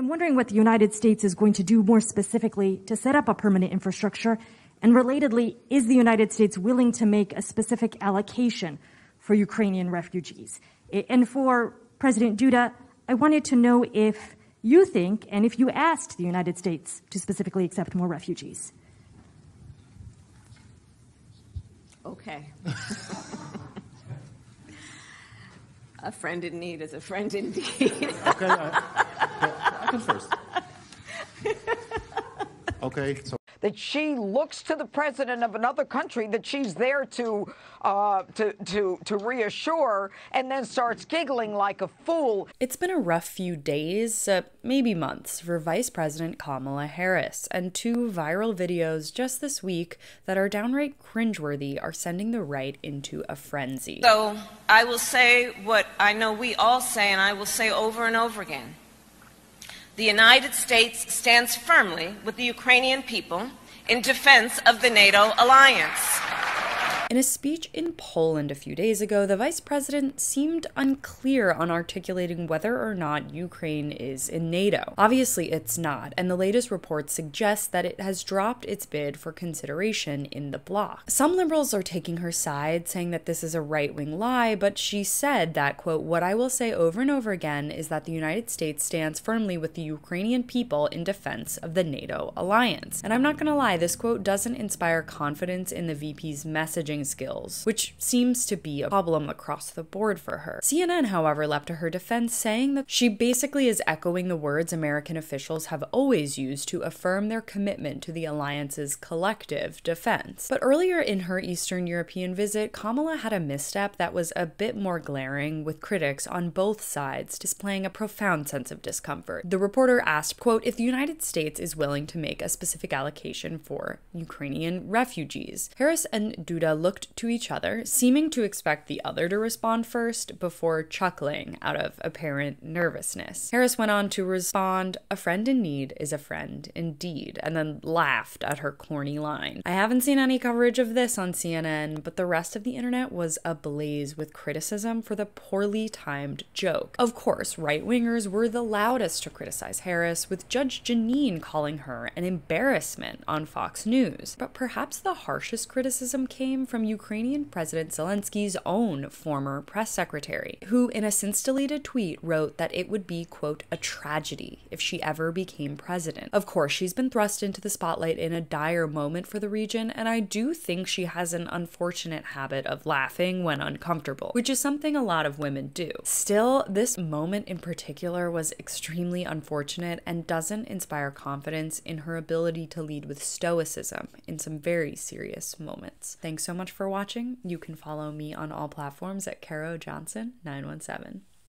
I'm wondering what the United States is going to do more specifically to set up a permanent infrastructure. And relatedly, is the United States willing to make a specific allocation for Ukrainian refugees? And for President Duda, I wanted to know if you think, and if you asked the United States to specifically accept more refugees. Okay. A friend in need is a friend indeed. Okay, I can first. Okay, so that she looks to the president of another country that she's there to reassure, and then starts giggling like a fool. It's been a rough few days, maybe months, for Vice President Kamala Harris, and two viral videos just this week that are downright cringeworthy are sending the right into a frenzy. So I will say what I know we all say, and I will say over and over again. The United States stands firmly with the Ukrainian people in defense of the NATO alliance. In a speech in Poland a few days ago, the vice president seemed unclear on articulating whether or not Ukraine is in NATO. Obviously, it's not, and the latest reports suggest that it has dropped its bid for consideration in the bloc. Some liberals are taking her side, saying that this is a right-wing lie, but she said that, quote, "What I will say over and over again is that the United States stands firmly with the Ukrainian people in defense of the NATO alliance." And I'm not gonna lie, this quote doesn't inspire confidence in the VP's messaging skills, which seems to be a problem across the board for her. CNN, however, leapt to her defense, saying that she basically is echoing the words American officials have always used to affirm their commitment to the alliance's collective defense. But earlier in her Eastern European visit, Kamala had a misstep that was a bit more glaring, with critics on both sides displaying a profound sense of discomfort. The reporter asked, quote, if the United States is willing to make a specific allocation for Ukrainian refugees. Harris and Duda looked to each other, seeming to expect the other to respond first before chuckling out of apparent nervousness. Harris went on to respond, "A friend in need is a friend indeed," and then laughed at her corny line. I haven't seen any coverage of this on CNN, but the rest of the internet was ablaze with criticism for the poorly timed joke. Of course, right-wingers were the loudest to criticize Harris, with Judge Jeanine calling her an embarrassment on Fox News. But perhaps the harshest criticism came from Ukrainian President Zelensky's own former press secretary, who in a since-deleted tweet wrote that it would be, quote, a tragedy if she ever became president. Of course, she's been thrust into the spotlight in a dire moment for the region, and I do think she has an unfortunate habit of laughing when uncomfortable, which is something a lot of women do. Still, this moment in particular was extremely unfortunate and doesn't inspire confidence in her ability to lead with stoicism in some very serious moments. Thanks so much for watching. You can follow me on all platforms at Caro Johnson 917.